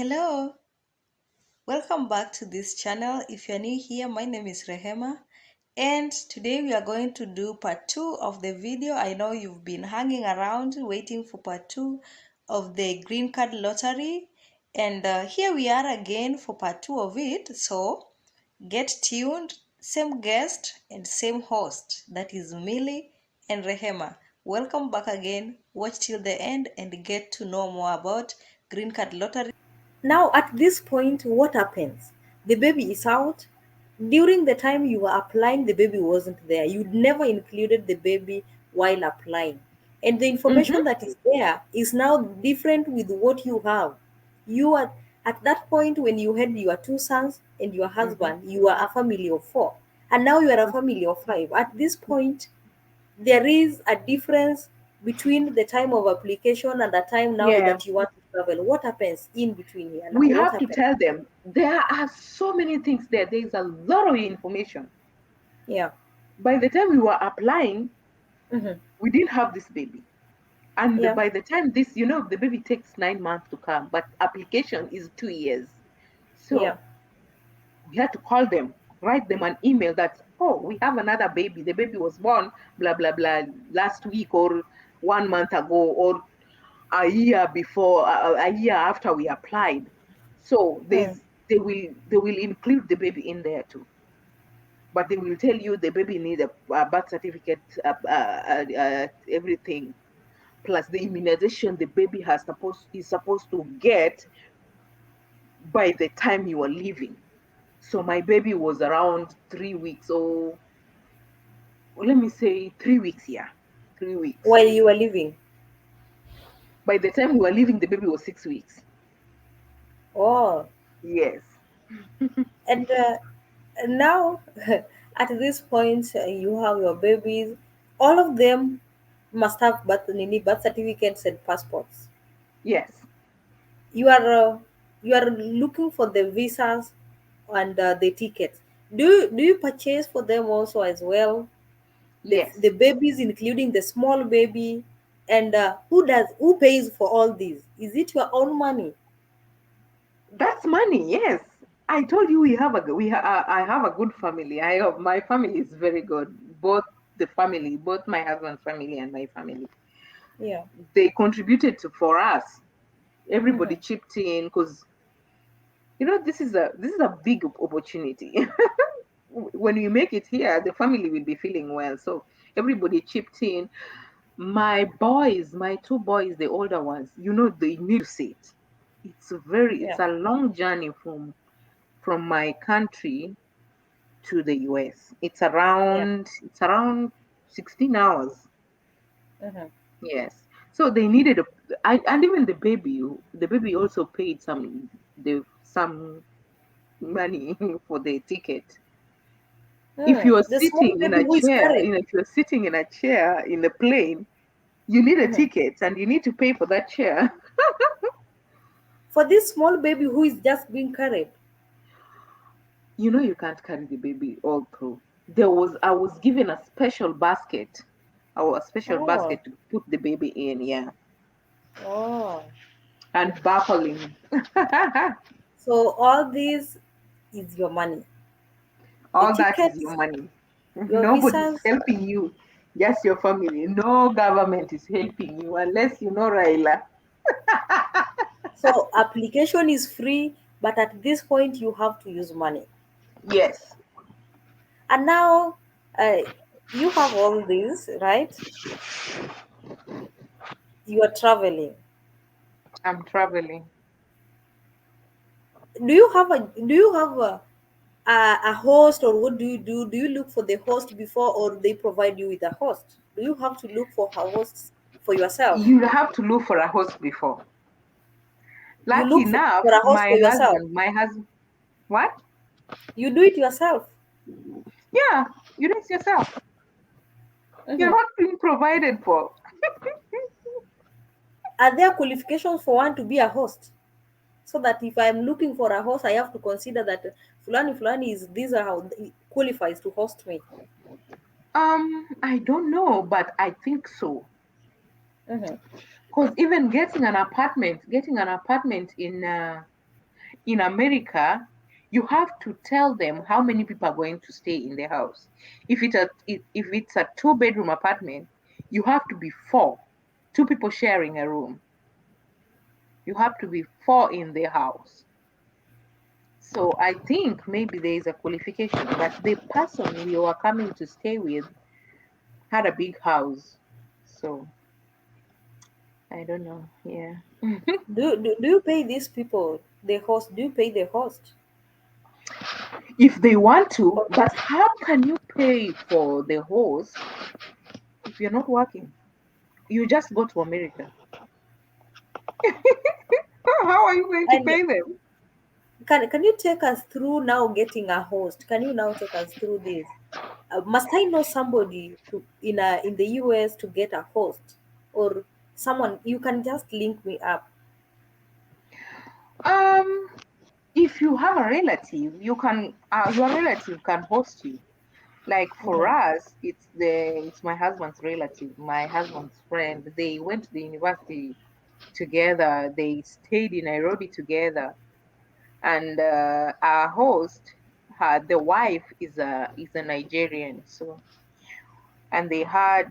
Hello, welcome back to this channel. If you're new here, my name is Rehema, and today we are going to do part 2 of the video. I know you've been hanging around waiting for part 2 of the green card lottery, and here we are again for part 2 of it. So get tuned, same guest and same host, that is Millie and Rehema. Welcome back again. Watch till the end and get to know more about green card lottery. Now, at this point, what happens? The baby is out. During the time you were applying, the baby wasn't there. You'd never included the baby while applying. And the information Mm-hmm. that is there is now different with what you have. You are at that point when you had your two sons and your Mm-hmm. husband, you are a family of four. And now you are a family of five. At this point, there is a difference between the time of application and the time now Yeah, that you want to travel. What happens in between here now? we What have to happens? tell them there are so many things there. There is a lot of information. Yeah. By the time we were applying, Mm-hmm. we didn't have this baby. And Yeah. by the time the baby takes 9 months to come, but application is 2 years. Yeah. So we had to call them, write them an email that, oh, we have another baby. The baby was born, blah, blah, blah, last week or 1 month ago or a year before, a year after we applied. So Mm. they will include the baby in there too, but they will tell you the baby need a birth certificate, everything, plus the immunization the baby is supposed to get by the time you are leaving. So my baby was around 3 weeks, or let me say 3 weeks. Yeah, 3 weeks. While you were living. By the time we were leaving, the baby was 6 weeks. Oh. Yes. And now, at this point, you have your babies. All of them must have birth certificates and passports. Yes. You are you are looking for the visas and the tickets. Do you purchase for them also as well? The Yes. babies, including the small baby, and who pays for all these? Is it your own money? That's money. Yes. I told you I have a good family. My family is very good. Both my husband's family and my family. Yeah. They contributed for us. Hmm. Everybody chipped in because this is a big opportunity. When you make it here, the family will be feeling well. So everybody chipped in. My two boys, the older ones, they need to sit. It's Yeah. a long journey from my country to the US. Yeah. It's around 16 hours. Hmm. Yes. So they needed and even the baby also paid some money for the ticket. If you are The small sitting in baby a who is chair, carried. if you're sitting in a chair in the plane, you need a Hmm. ticket and you need to pay for that chair. For this small baby who is just being carried. You can't carry the baby all through. I was given a special basket, or a special Oh. basket to put the baby in, yeah, Oh. and buckling. So all this is your money. The All that is your tickets, money. your Nobody's visas. helping you, just your family. No government is helping you unless you know Raila. So application is free, but at this point you have to use money. Yes, And now uh, you have all these, right? You are traveling. I'm traveling. Do you have a host, or what do you do? Do you look for the host before, or they provide you with a host? Do you have to look for a host for yourself? You have to look for a host before. You Lucky look for, enough, for a host for yourself. my husband, what? You do it yourself. Yeah, you do it yourself. You're Mhm. not being provided for. Are there qualifications for one to be a host? So that if I'm looking for a host, I have to consider that Fulani Fulani is these are how he qualifies to host me. I don't know, but I think so. Hmm. Because even getting an apartment in In America, you have to tell them how many people are going to stay in the house. If it's a two-bedroom apartment, you have to be four, two people sharing a room. You have to be four in the house. So I think maybe there is a qualification, but the person we were coming to stay with had a big house. So I don't know. Yeah. Do you pay these people the host? Do you pay the host? If they want to, Or but how can you pay for the host if you're not working? You just go to America. How are you going to and pay them? can you take us through now getting a host? Can you now take us through this? Must I know somebody to in the US to get a host, or someone you can just link me up? Um, if you have a relative, your relative can host you. Like for Mhm. us, it's my husband's relative, my husband's friend. They went to the university together. They stayed in Nairobi together, and our host, the wife is a Nigerian. So, and they had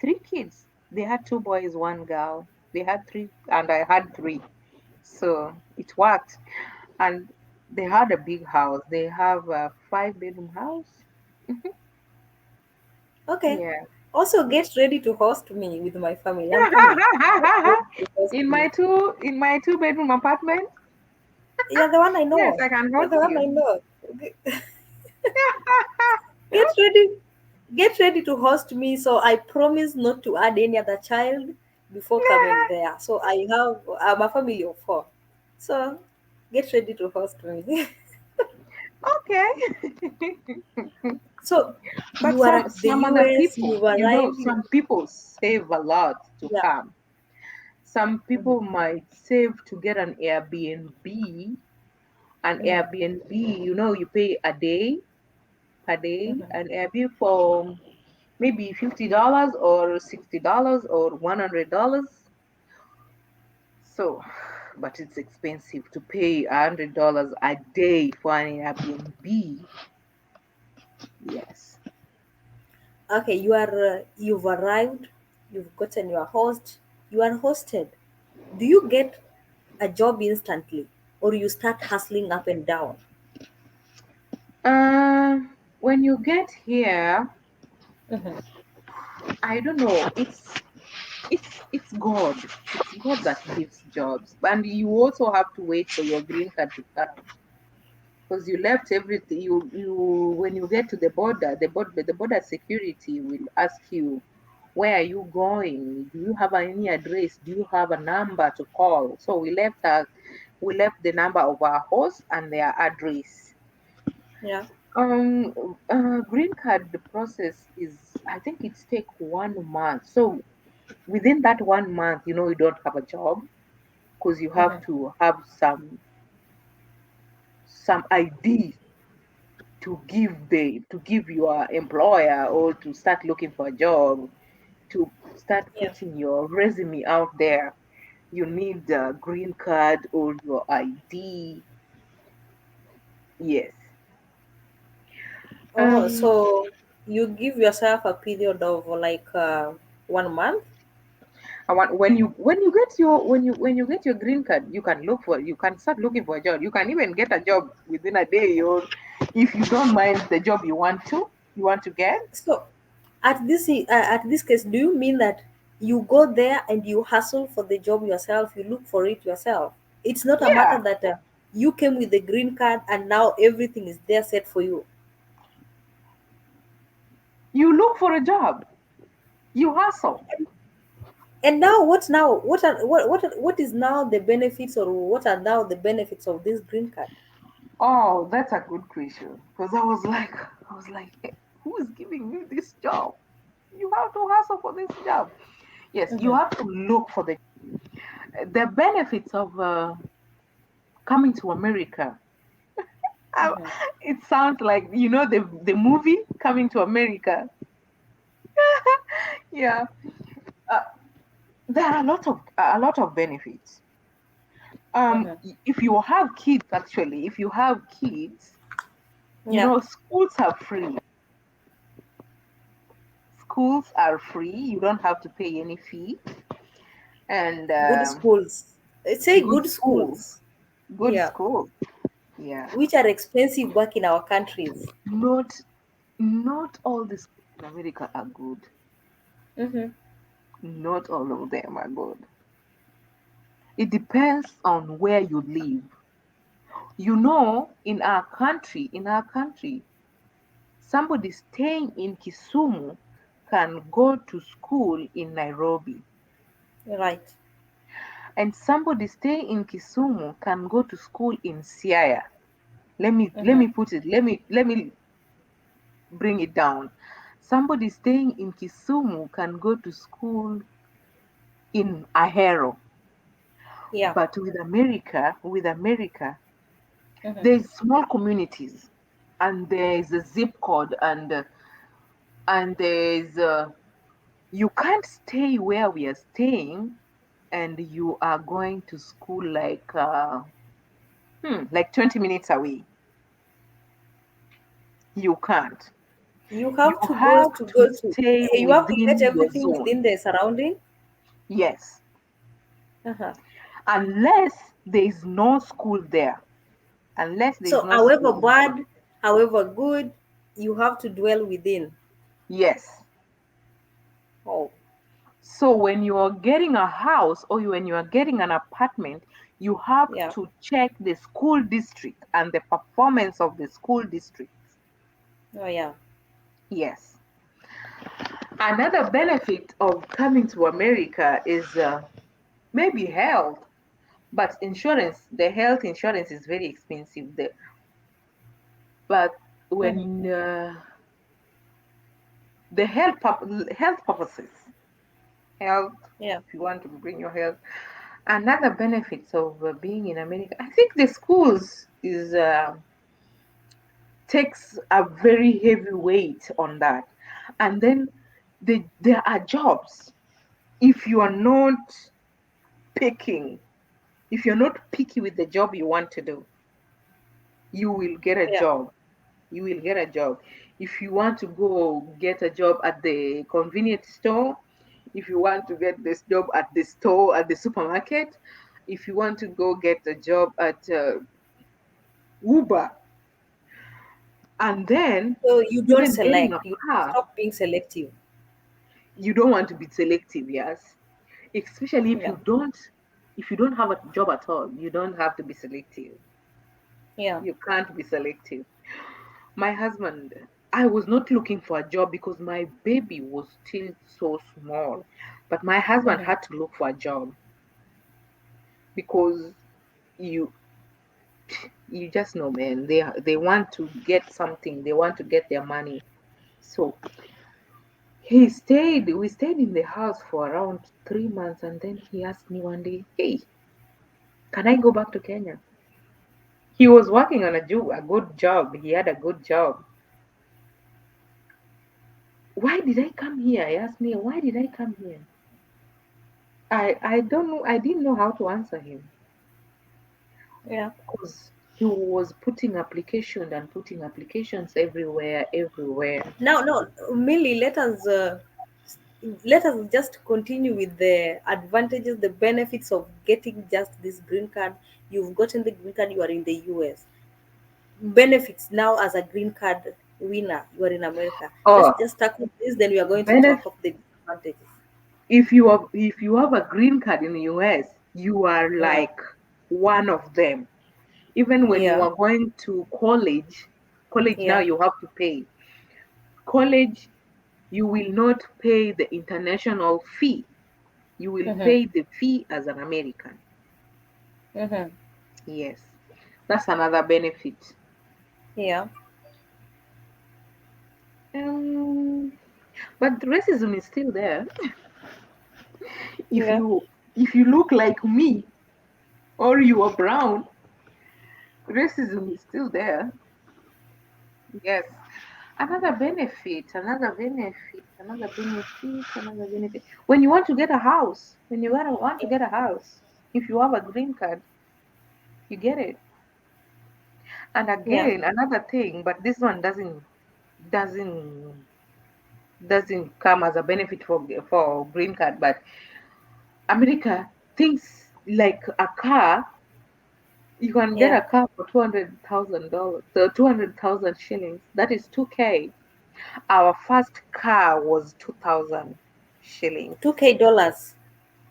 three kids. They had two boys, one girl. They had three, and I had three. So it worked. And they had a big house. They have a five-bedroom house. Okay. Yeah. Also, get ready to host me with my family. I'm coming. Get ready to host in my me. two-bedroom apartment. You're the one I Yes, know. I can You're host the one I you. know. Get ready. Get ready to host me. So I promise not to add any other child before coming there. So I'm a family of four. So get ready to host me. Okay. So But you are some at the some other US, people, you've arrived. some people save a lot to Yeah. come. Some Mhm, people might save to get an Airbnb. An mhm, Airbnb, you pay a day per day. mhm. An Airbnb for maybe $50 or $60 or $100. So, but it's expensive to pay $100 a day for an Airbnb. Yes. Okay, you've arrived, you've gotten your host, you are hosted. Do you get a job instantly or you start hustling up and down? Uh, when you get here, Mhm, I don't know. It's God. It's God that gives jobs, and you also have to wait for your green card to come because you left everything. You when you get to the border security will ask you, where are you going? Do you have any address? Do you have a number to call? So we left the number of our host and their address. yeah. Green card, the process is, I think it's take 1 month. So within that 1 month, you don't have a job because you have Mhm. to have some ID to give your employer, or to start looking for a job, to start Yeah. putting your resume out there. You need a green card or your ID. Yes. Oh, Um, so you give yourself a period of like 1 month? I want when you get your green card, you can start looking for a job. You can even get a job within a day, or if you don't mind the job you want to get. So at this case, do you mean that you go there and you hustle for the job yourself, you look for it yourself? It's not a matter Yeah, that you came with the green card and now everything is there set for you. you look for a job, you hustle. And now what now? What is now the benefits, or what are now the benefits of this green card? Oh, that's a good question. Because I was like, "Hey, who is giving me this job? You have to hustle for this job. Yes, you Mm-hmm. have to look for the benefits of coming to America. Uh, Mm-hmm. it sounds like the movie Coming to America. Yeah, uh, there are a lot of benefits. Mm-hmm. If you have kids, actually, if you have kids, Yeah. schools are free. Schools are free. You don't have to pay any fee. And Good schools. Let's say good good schools. schools. Good Yeah. schools. Yeah. Which are expensive back in our countries. Not not all the schools in America are good. Mm-hmm. Not all of them are good. It depends on where you live. In our country, somebody staying in Kisumu can go to school in Nairobi, Right. and somebody staying in Kisumu can go to school in Siaya. Let Mm-hmm. me put it. Let me bring it down. Somebody staying in Kisumu can go to school in Ahero. Yeah. But with America, Mm-hmm. there's small communities, and there's a zip code, and there's you can't stay where we are staying, and you are going to school like 20 minutes away. You can't. You You have to have to go to stay you have to get within your everything zone. within the surrounding. Yes, Uh-huh. unless there is no school there. Unless there is So no however school there. bad, however good, you have to dwell within. Yes. Oh, So when you are getting a house, or when you are getting an apartment, you have yeah. to check the school district and the performance of the school district. Oh, yeah. Yes. Another benefit of coming to America is maybe health, but the health insurance is very expensive there. But Mm-hmm. when the health purposes, health, Yeah. if you want to bring your health, another benefits of being in America, I think the schools is takes a very heavy weight on that. And then there are jobs. If you are not picking, if you're not picky with the job you want to do, you will get a Yeah. job. You will get a job. If you want to go get a job at the convenience store, if you want to get this job at the store, at the supermarket, if you want to go get a job at Uber, and then So you don't even getting a select. You car, stop being selective. you don't want to be selective, yes. Especially Yeah. if you don't have a job at all, you don't have to be selective. Yeah. You can't be selective. My husband, I was not looking for a job because my baby was still so small. But my husband Mm-hmm. had to look for a job because you you just know, man, they want to get something, they want to get their money. So we stayed in the house for around 3 months, and then he asked me one day, "Hey, can I go back to Kenya?" He was working on a good job. He had a good job. Why did I come here? I asked me, why did I come here? I don't know. I didn't know how to answer him Yeah. because he was putting applications everywhere, everywhere. Now, Millie, let us just continue with the advantages, the benefits of getting just this green card. You've gotten the green card. You are in the US. Benefits now as a green card winner. You are in America. Oh, Just tackle this. Then we are going to talk benefit. of the advantages. If you have a green card in the US, you are Mm. like one of them. Even when you Yeah. are going to college now Yeah. you have to pay. College, you will not pay the international fee. You will Mm-hmm. pay the fee as an American. Mm-hmm. Yes, that's another benefit. Yeah. Um, but racism is still there. If Yeah. you if you look like me or you are brown, racism is still there. Yes. Another benefit. When you want to get a house, if you have a green card, You get it? And Yeah. again, another thing, but this one doesn't doesn't come as a benefit for green card. But America thinks like a car. You can get Yeah. a car for $200,000, so 200,000 shillings. That is 2K. Our first car was 2,000 shillings, $2K.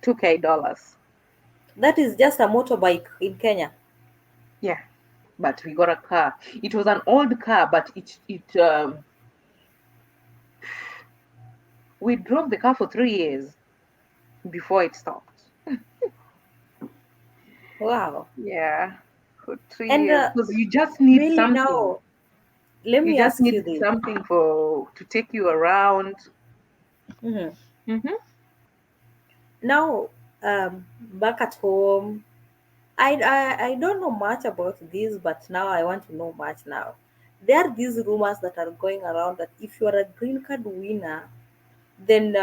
2K dollars. That is just a motorbike in Kenya. Yeah, but we got a car. It was an old car, but it we drove the car for 3 years before it stopped. Wow. Yeah, for three And years because you just need really something. now, let You me just ask you need this. something for to take you around. Mhm. Hmm. Now, back at home, I don't know much about this, but now I want to know much now. There are these rumors that are going around that if you are a green card winner, then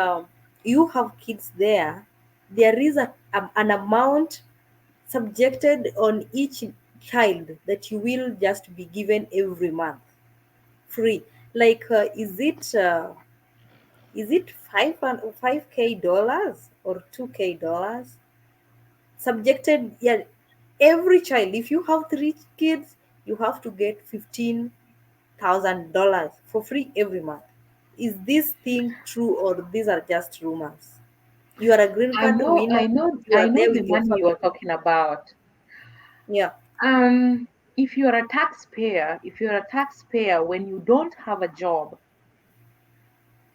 you have kids there. There is an amount subjected on each child that you will just be given every month free. Like, is it five k dollars or $2K? Subjected, yeah, every child. If you have 3 kids, you have to get $15,000 for free every month. Is this thing true or these are just rumors? You are a green I card know, winner. I know, You I are know there the with your money you are family. talking about. Yeah. If you are a taxpayer, if you're a taxpayer, when you don't have a job,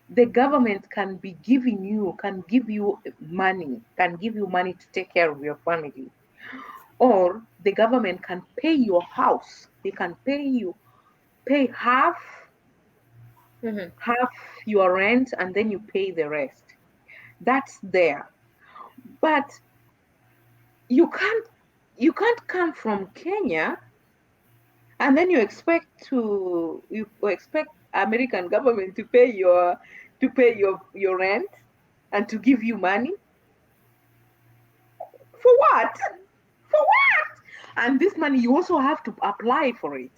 the government can give you money, can give you money to take care of your family. Or the government can pay your house. They can pay Hmm. half your rent, and then you pay the rest. That's there. But you can't you can't come from Kenya and then you expect American government to pay your rent and to give you money for what? For what? And this money you also have to apply for it.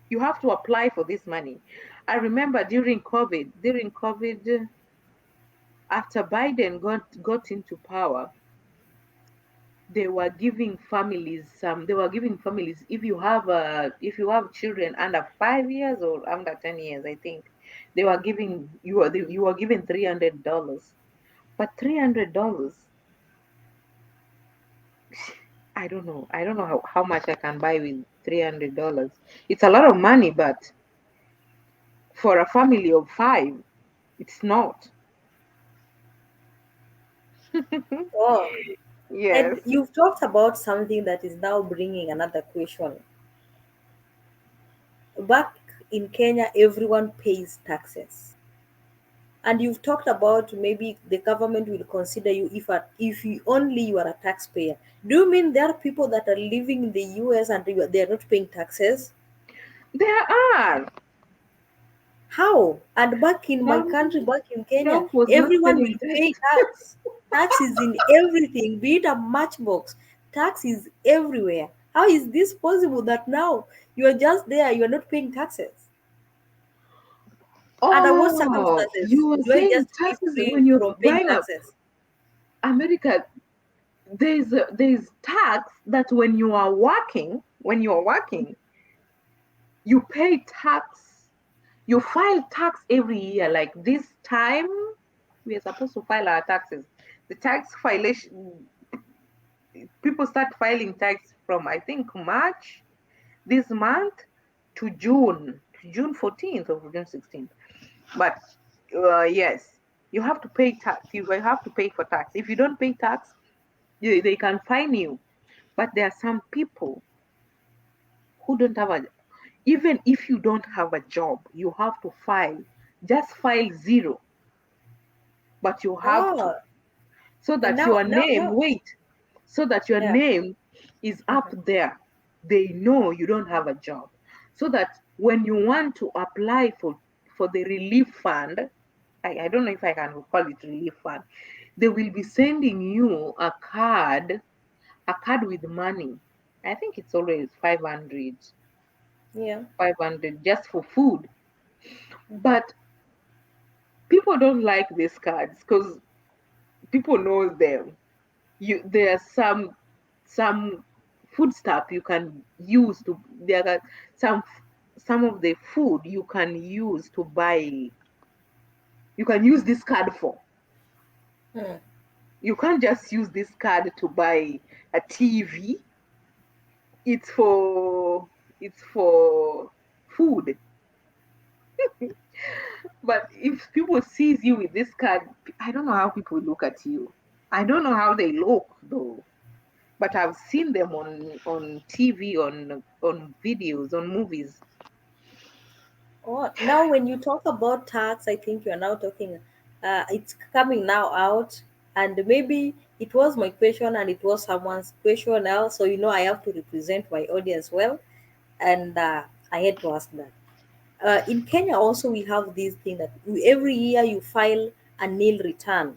You have to apply for this money. I remember during COVID, after Biden got into power, they were giving families, if you have children under 5 years or under 10 years, I think they were giving you were given $300. But $300, I don't know how much I can buy with $300. It's a lot of money, but for a family of five, it's not. Oh, and Yes. you've talked about something that is now bringing another question. Back in Kenya, everyone pays taxes. And you've talked about maybe the government will consider you if you only you are a taxpayer. Do you mean there are people that are living in the US and they are not paying taxes? There are. How? And back in my Trump, country, back in Kenya, Trump was not everyone paying will pay tax. tax. Tax is in everything, be it a matchbox. Tax is everywhere. How is this possible that now you are just there, you are not paying taxes? Under what Oh, circumstances you were do I saying just be taxes free when you're from paying buying a taxes? America. There's tax that when you are working, you pay tax. You file tax every year. Like this time, we are supposed to file our taxes. The tax filation people start filing tax from I think March this month to June 14th or June 16th. But yes, you have to pay tax. You will have to pay for tax. If you don't pay tax, they can fine you. But there are some people who don't have a, even if you don't have a job, you have to file. Just file zero, but you have to. Oh, So and that your name, now, wait, so that your yeah. name is up Mhm. there. They know you don't have a job. So that when you want to apply for the relief fund, I don't know if I can call it relief fund, they will be sending you a card with money. I think it's always 500, Yeah. 500 just for food. Mm-hmm. But people don't like these cards because people know them. There are some food stuff you can use to there are some of the food you can use to buy, you can use this card for. Hmm. You can't just use this card to buy a TV. It's for food. But if people sees you with this card, I don't know how people look at you. I don't know how they look though. But I've seen them on TV, on videos, on movies. Oh, now when you talk about tax, I think you are now talking. It's coming now out, and maybe it was my question and it was someone's question now. So I have to represent my audience well, and I had to ask that. In Kenya, also we have this thing that every year you file a nil return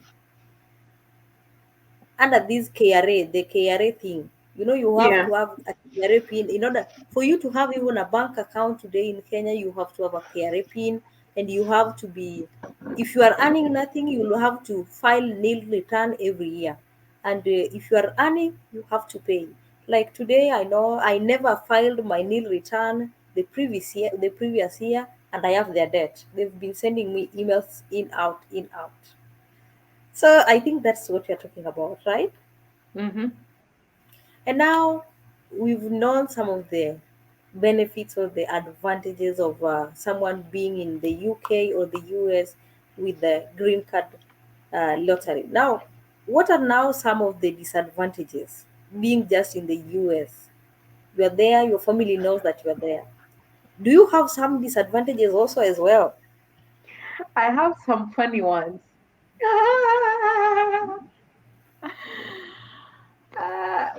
under this KRA, the KRA thing. You have Yeah. to have a KRA pin in order for you to have even a bank account today in Kenya. You have to have a KRA pin, and you have to be, if you are earning nothing, you will have to file nil return every year. And if you are earning, you have to pay. Like today, I know I never filed my nil return the previous year, and I have their debt. They've been sending me emails in out in out. So I think that's what you're talking about, right? Mm-hmm. And now we've known some of the benefits or the advantages of someone being in the UK or the US with the green card lottery. Now, what are now some of the disadvantages being just in the US? You are there, your family knows that you are there. Do you have some disadvantages also as well? I have some funny ones.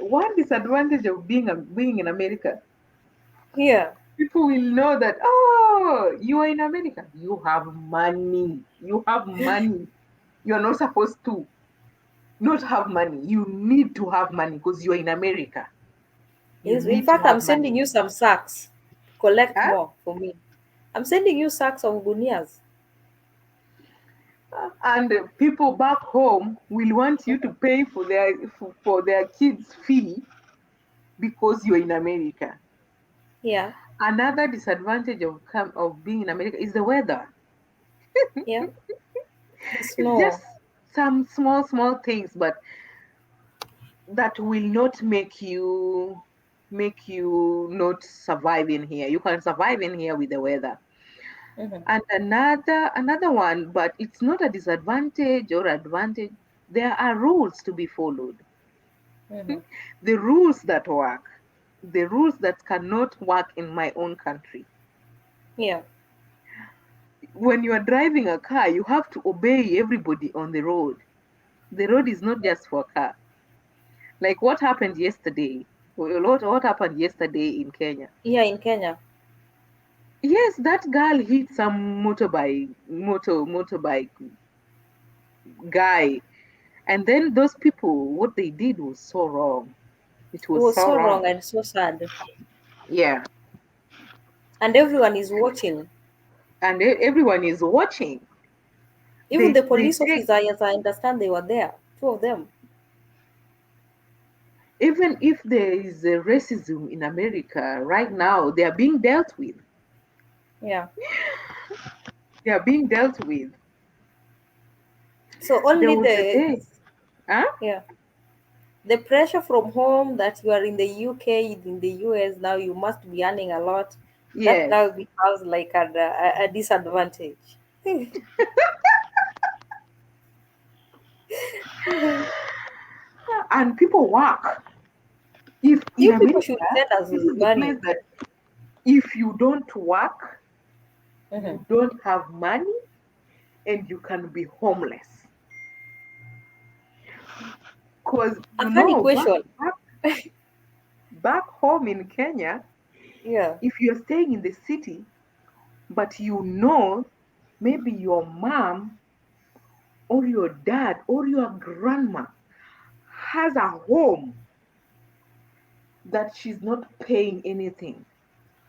One disadvantage of being in America, Yeah. people will know that, oh, you are in America. You have money. You have money. You're not supposed to not have money. You need to have money because you're in America. You Yes, in need to fact, I'm have sending money. you some sacks. Collect Huh? more for me. I'm sending you sacks of gunias. And people back home will want you to pay for their kids' fee because you're in America. Yeah, Another disadvantage of being in America is the weather. yeah. The It's just snow. some small things, but that will not make you not survive in here. You can survive in here with the weather. Hmm. And another one, but it's not a disadvantage or advantage. There are rules to be followed. Hmm. The rules that work, the rules that cannot work in my own country. Yeah. When you are driving a car, you have to obey everybody on the road. The road is not just for a car. Like what happened yesterday. What happened yesterday in Kenya? Yeah, in Kenya. Yes, that girl hit some motorbike guy, and then those people, what they did was so wrong. It It was was so so wrong wrong. and so sad. Yeah, And everyone is watching. and everyone is watching. Even the They police take, officer, as I understand, they were there. Two of them. even if there is racism in America right now, they are being dealt with. Yeah. They are being dealt with. So There only was a the day, huh? yeah, the pressure from home that you are in the UK, in the US now, you must be earning a lot. That Yes, now becomes like a disadvantage. and people work. If in You people America, should send us this is the place money. that if you don't work, Hmm. you don't have money and you can be homeless. Because A funny question. back home in Kenya, Yeah. if you're staying in the city, but you know maybe your mom or your dad or your grandma has a home that she's not paying anything.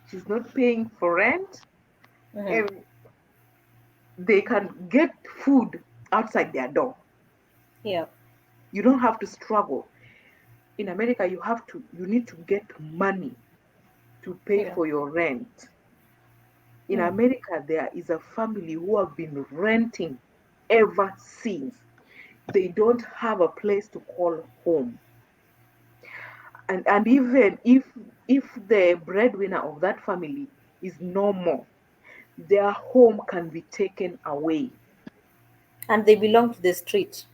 She's not paying for rent, Mm-hmm. and they can get food outside their door. Yeah. You don't have to struggle. In America, you need to get money to pay Yeah. for your rent. In Mm. America, there is a family who have been renting ever since. They don't have a place to call home. And even if the breadwinner of that family is no more, their home can be taken away And they belong to the street.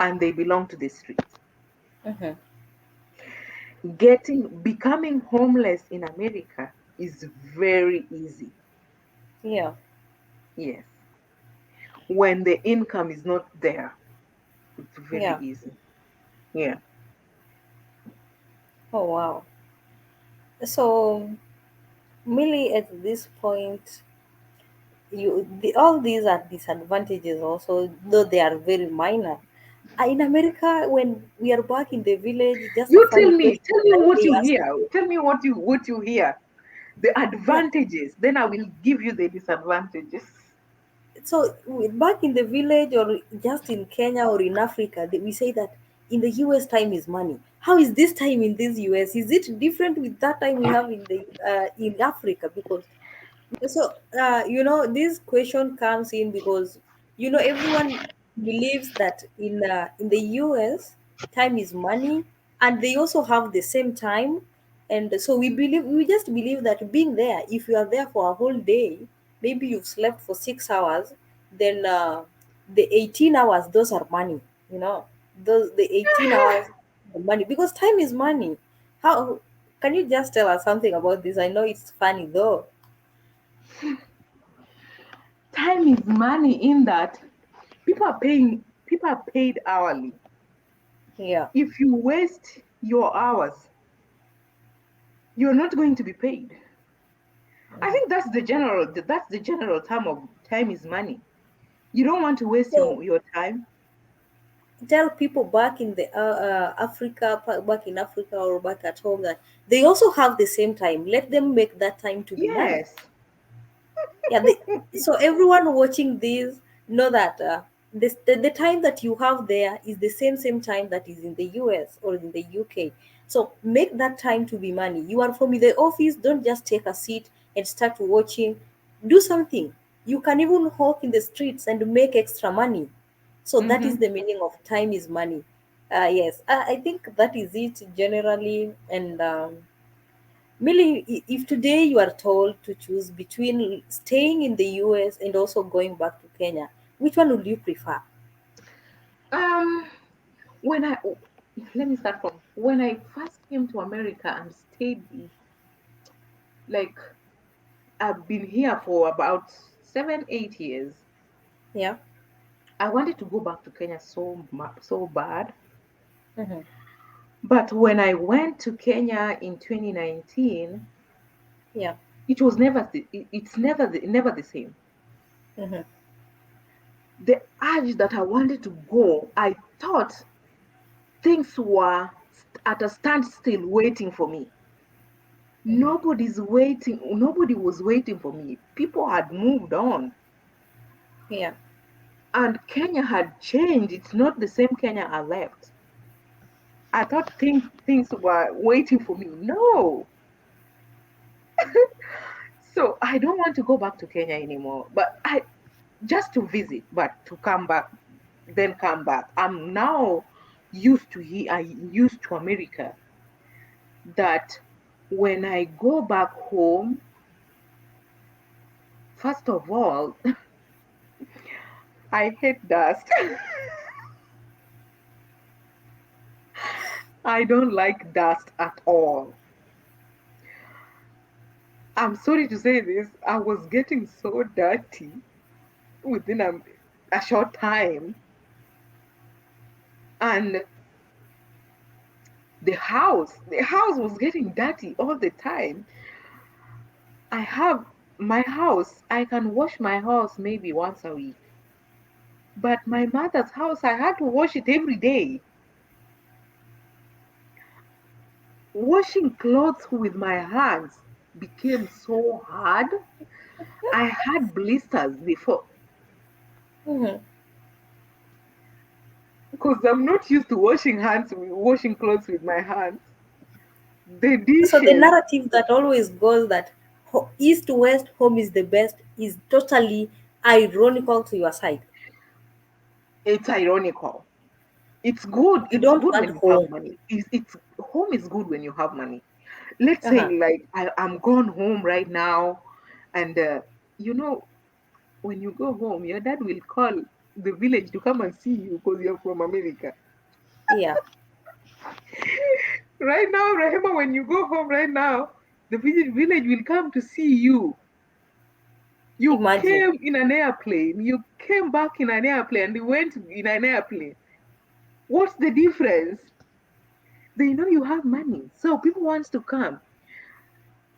and they belong to the street. Mm-hmm. Becoming homeless in America is very easy. Yeah. Yes. When the income is not there, it's very Yeah. easy. Yeah. Oh wow. So Millie, at this point, all these are disadvantages also, though they are very minor. In America, when we are back in the village, just a You funny question tell that me I what always you ask. hear. Tell me what you hear. The Yeah. advantages. Then I will give you the disadvantages. So back in the village or just in Kenya or in Africa, we say that in the US time is money. How is this time in this US? Is it different with that time we have in Africa? Because so, this question comes in because everyone believes that in the US, time is money, and they also have the same time, and so we just believe that being there, if you are there for a whole day, maybe you've slept for 6 hours, then the 18 hours, those are money, those the 18 hours are money because time is money. How can you just tell us something about this? I know it's funny though. Time is money in that people are paid hourly. Yeah. If you waste your hours, you're not going to be paid. I Mhm. think that's the general term of time is money. You don't want to waste So your time. tell people back in the back in Africa or back at home that they also have the same time. Let them make that time to be money. Yes. Yeah. So everyone watching this know that the time that you have there is the same time that is in the US or in the UK. So make that time to be money. You are from the office. Don't just take a seat and start watching. Do something. You can even walk in the streets and make extra money. So that is Mm-hmm. the meaning of time is money. Yes, I think that is it generally. And Millie, if today you are told to choose between staying in the US and also going back to Kenya, which one would you prefer? Um, when I Let me start from when I first came to America and stayed like I've been here for about 7, 8 years. Yeah. I wanted to go back to Kenya so bad. Mm-hmm. But when I went to Kenya in 2019, Yeah. it was never it's never the same. Mm-hmm. The urge that I wanted to go, I thought things were at a standstill waiting for me. Mm-hmm. Nobody was waiting for me. People had moved on. Yeah. And Kenya had changed. It's not the same Kenya I left. I thought things were waiting for me. No. So I don't want to go back to Kenya anymore. But I just to visit, but to come back, then come back. I'm now I used to America that when I go back home, first of all, I hate dust. I don't like dust at all. I'm sorry to say this, I was getting so dirty within a short time. And the house was getting dirty all the time. I have my house, I can wash my house maybe once a week. But my mother's house, I had to wash it every day. washing clothes with my hands became so hard. I had blisters before Mhm. because I'm not used to washing clothes with my hands. The So the dishes, narrative that always goes that east to west, home is the best, is totally ironical to your side. it's ironical. It's good. You It's don't good want when you have home. money. It's home is good when you have money. Let's say Uh-huh. like I'm gone home right now, and you know when you go home, your dad will call the village to come and see you because you're from America. Yeah. Right now, Rahema, when you go home right now, the village will come to see you. You Imagine. came in an airplane. You came back in an airplane. And you went in an airplane. What's the difference? They know you have money, so people wants to come.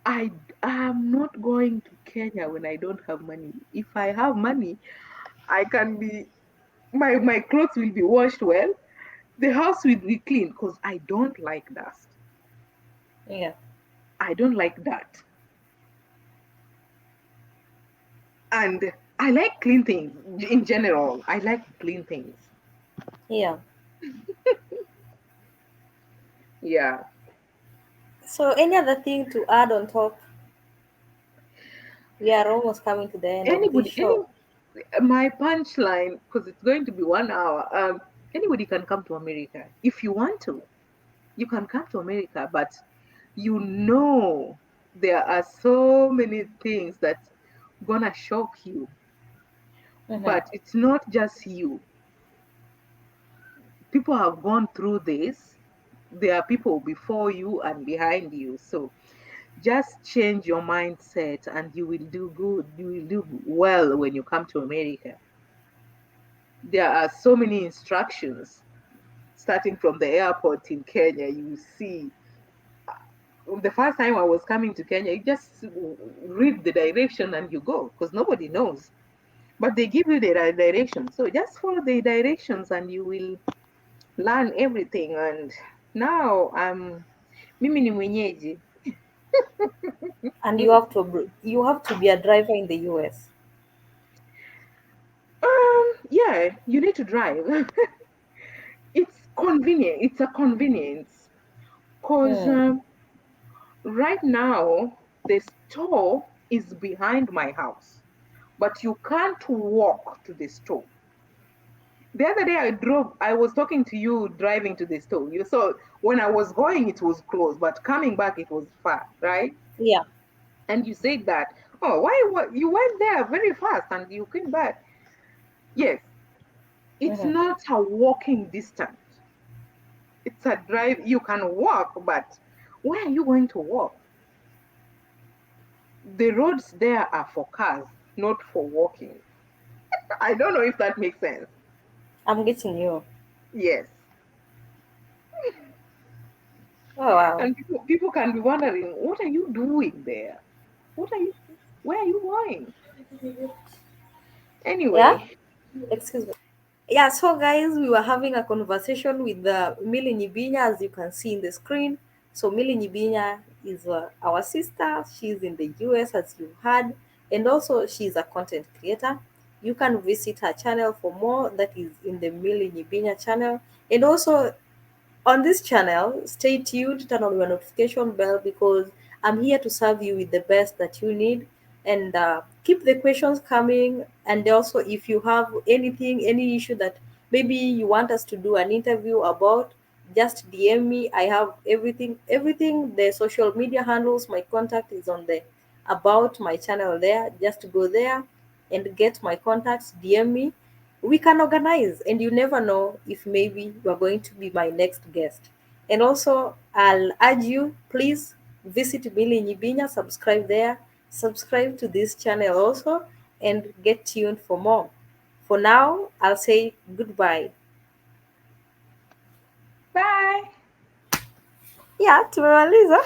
I am not going to Kenya when I don't have money. If I have money, I can be my clothes will be washed well. The house will be clean because I don't like dust. Yeah. I don't like that. And I like clean things in general. I like clean things. Yeah. Yeah. So any other thing to add on top? We are almost coming to the end of this Anybody, any show. my punchline, because it's going to be 1 hour. Anybody can come to America if you want to. You can come to America, but you know there are so many things that gonna shock you. Mm-hmm. But it's not just you. People have gone through this. There are people before you and behind you. So just change your mindset and you will do good. You will do well when you come to America. There are so many instructions starting from the airport in Kenya. You see, the first time I was coming to Kenya, you just read the direction and you go because nobody knows. But they give you the directions. So just follow the directions and you will learn everything. And now I'm mimi ni mwenyeji. And you have to be a driver in the US. Yeah, you need to drive. It's convenient. It's a convenience because Hmm. right now the store is behind my house, but you can't walk to the store. The other day I was talking to you driving to the store. You saw when I was going, it was close, but coming back, it was far, right? Yeah. And you said that, oh, you went there very fast and you came back. Yes, it's Mm-hmm. not a walking distance. It's a drive. You can walk, but where are you going to walk? The roads there are for cars, not for walking. I don't know if that makes sense. I'm getting you. Yes. Oh wow. And people can be wondering, what are you doing there? What are you, where are you going? Yeah. Anyway, Excuse me. Yeah, so guys, we were having a conversation with Millie Nyibinya, as you can see in the screen. So Millie Nyibinya is our sister. She's in the US, as you heard, and also she's a content creator. You can visit her channel for more. That is in the Millie Nyibinya channel, and also on this channel, stay tuned, turn on your notification bell because I'm here to serve you with the best that you need. And keep the questions coming. And also, if you have anything, any issue that maybe you want us to do an interview about, just DM me. I have everything. The social media handles, my contact is on the about my channel there. Just go there and get my contacts, DM me, we can organize, and you never know if maybe you are going to be my next guest. And also, I'll urge you, please visit Billy Nyibinya, subscribe there, subscribe to this channel also, and get tuned for more. For now, I'll say goodbye. bye. Yeah, tumemaliza.